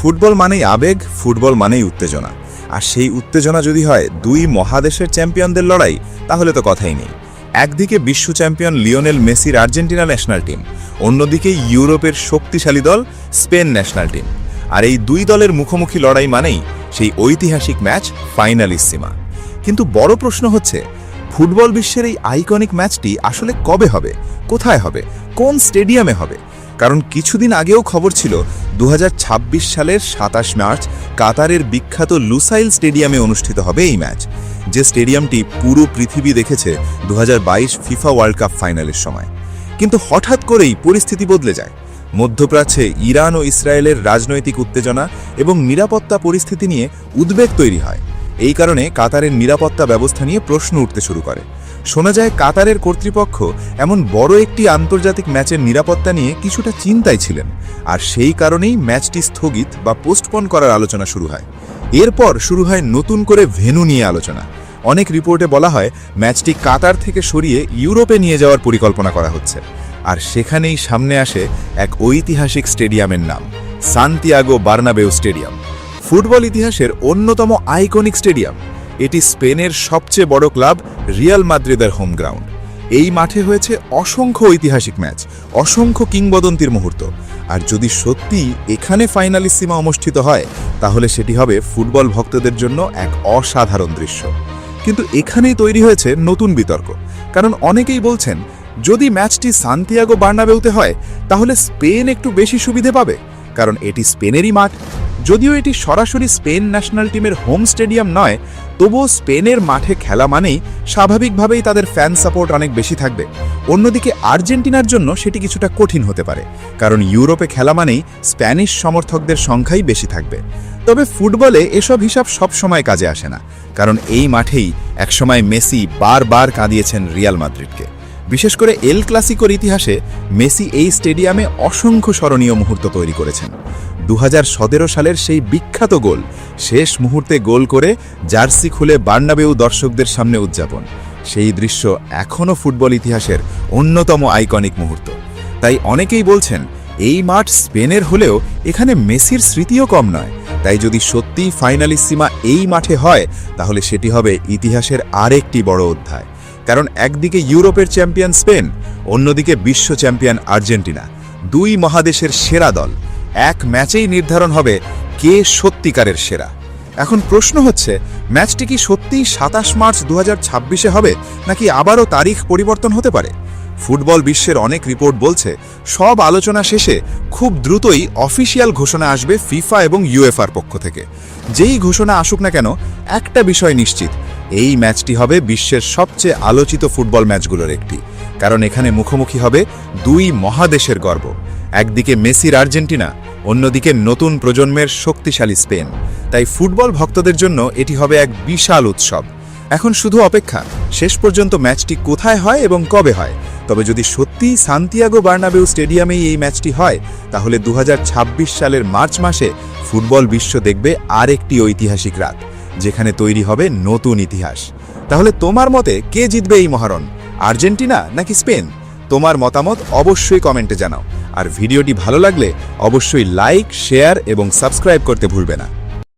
Football মানেই আবেগ, football মানেই উত্তেজনা। আর সেই উত্তেজনা যদি হয় দুই মহাদেশের চ্যাম্পিয়নদের লড়াই, তাহলে তো কথাই নেই। একদিকে বিশ্ব চ্যাম্পিয়ন লিওনেল মেসির আর্জেন্টিনা ন্যাশনাল টিম, অন্যদিকে ইউরোপের শক্তিশালী দল স্পেন ন্যাশনাল টিম। আর এই দুই দলের মুখোমুখি লড়াই মানেই সেই ঐতিহাসিক ম্যাচ ফাইনালিসিমা। কিন্তু বড় প্রশ্ন হচ্ছে, ফুটবল বিশ্বের এই আইকনিক ম্যাচটি আসলে কবে হবে, কোথায় হবে, কোন স্টেডিয়ামে হবে? কারণ কিছুদিন আগেও খবর ছিল 2026 সালের 27 মার্চ কাতারের বিখ্যাত লুসাইল স্টেডিয়ামে অনুষ্ঠিত হবে এই ম্যাচ, যে স্টেডিয়ামটি পুরো পৃথিবী দেখেছে 2022 ফিফা ওয়ার্ল্ড কাপ ফাইনালের সময়। কিন্তু হঠাৎ করেই পরিস্থিতি বদলে যায়। মধ্যপ্রাচ্যে ইরান ও ইসরায়েলের রাজনৈতিক উত্তেজনা এবং নিরাপত্তা পরিস্থিতি নিয়ে উদ্বেগ তৈরি হয়। এই কারণে কাতারের নিরাপত্তা ব্যবস্থা নিয়ে প্রশ্ন উঠতে শুরু করে। শোনা যায় কাতারের কর্তৃপক্ষ এমন বড় একটি আন্তর্জাতিক ম্যাচের নিরাপত্তা নিয়ে কিছুটা চিন্তায় ছিলেন, আর সেই কারণেই ম্যাচটি স্থগিত বা পোস্টপোন করার আলোচনা শুরু হয়। এরপর শুরু হয় নতুন করে ভেন্যু নিয়ে আলোচনা। অনেক রিপোর্টে বলা হয় ম্যাচটি কাতার থেকে সরিয়ে ইউরোপে নিয়ে যাওয়ার পরিকল্পনা করা হচ্ছে। আর সেখানেই সামনে আসে এক ঐতিহাসিক স্টেডিয়ামের নাম, সান্তিয়াগো বার্নাবেউ স্টেডিয়াম। ফুটবল ইতিহাসের অন্যতম আইকনিক স্টেডিয়াম। এটি স্পেনের সবচেয়ে বড় ক্লাব রিয়াল মাদ্রিদের হোম গ্রাউন্ড। এই মাঠে হয়েছে অসংখ্য ঐতিহাসিক ম্যাচ, অসংখ্য কিংবদন্তির মুহূর্ত। আর যদি সত্যি এখানে ফাইনালিসিমা অনুষ্ঠিত হয়, তাহলে সেটি হবে ফুটবল ভক্তদের জন্য এক অসাধারণ দৃশ্য। কিন্তু এখানেই তৈরি হয়েছে নতুন বিতর্ক। কারণ অনেকেই বলছেন, যদি ম্যাচটি সান্তিয়াগো বার্নাবেউতে হয়, তাহলে স্পেন একটু বেশি সুবিধে পাবে, কারণ এটি স্পেনেরই মাঠ। যদিও এটি সরাসরি স্পেন ন্যাশনাল টিমের হোম স্টেডিয়াম নয়, তবুও স্পেনের মাঠে খেলা মানেই স্বাভাবিকভাবেই তাদের ফ্যান সাপোর্ট অনেক বেশি থাকবে। অন্যদিকে আর্জেন্টিনার জন্য সেটি কিছুটা কঠিন হতে পারে, কারণ ইউরোপে খেলা মানেই স্প্যানিশ সমর্থকদের সংখ্যাই বেশি থাকবে। তবে ফুটবলে এসব হিসাব সবসময় কাজে আসে না, কারণ এই মাঠেই একসময় মেসি বারবার কাঁদিয়েছেন রিয়াল মাদ্রিদকে। বিশেষ করে এল ক্লাসিকোর ইতিহাসে মেসি এই স্টেডিয়ামে অসংখ্য স্মরণীয় মুহূর্ত তৈরি করেছেন। 2017 সালের সেই বিখ্যাত গোল, শেষ মুহূর্তে গোল করে জার্সি খুলে বার্নাবেউ দর্শকদের সামনে উদযাপন, সেই দৃশ্য এখনও ফুটবল ইতিহাসের অন্যতম আইকনিক মুহূর্ত। তাই অনেকেই বলছেন, এই মাঠ স্পেনের হলেও এখানে মেসির স্মৃতিও কম নয়। তাই যদি সত্যিই ফাইনালিসিমা এই মাঠে হয়, তাহলে সেটি হবে ইতিহাসের আরেকটি বড় অধ্যায়। কারণ একদিকে ইউরোপের চ্যাম্পিয়ন স্পেন, অন্যদিকে বিশ্ব চ্যাম্পিয়ন আর্জেন্টিনা, দুই মহাদেশের সেরা দল। এক ম্যাচেই নির্ধারণ হবে কে সত্যিকারের সেরা। এখন প্রশ্ন হচ্ছে, ম্যাচটি কি সত্যিই 27 মার্চ 2026-এ হবে, নাকি আবারও তারিখ পরিবর্তন হতে পারে? ফুটবল বিশ্বের অনেক রিপোর্ট বলছে, সব আলোচনা শেষে খুব দ্রুতই অফিসিয়াল ঘোষণা আসবে ফিফা এবং ইউএফার পক্ষ থেকে। যেই ঘোষণা আসুক না কেন, একটা বিষয় নিশ্চিত, এই ম্যাচটি হবে বিশ্বের সবচেয়ে আলোচিত ফুটবল ম্যাচগুলোর একটি। কারণ এখানে মুখোমুখি হবে দুই মহাদেশের গর্ব। একদিকে মেসির আর্জেন্টিনা, অন্যদিকে নতুন প্রজন্মের শক্তিশালী স্পেন। তাই ফুটবল ভক্তদের জন্য এটি হবে এক বিশাল উৎসব। এখন শুধু অপেক্ষা, শেষ পর্যন্ত ম্যাচটি কোথায় হয় এবং কবে হয়। তবে যদি সত্যিই সান্তিয়াগো বার্নাবেউ স্টেডিয়ামেই এই ম্যাচটি হয়, তাহলে 2026 সালের মার্চ মাসে ফুটবল বিশ্ব দেখবে আরেকটি ঐতিহাসিক রাত, যেখানে তৈরি হবে নতুন ইতিহাস। তাহলে তোমার মতে কে জিতবে এই মহারণ, আর্জেন্টিনা নাকি স্পেন? তোমার মতামত অবশ্যই কমেন্টে জানাও। আর ভিডিওটি ভালো লাগলে অবশ্যই লাইক, শেয়ার এবং সাবস্ক্রাইব করতে ভুলবে না।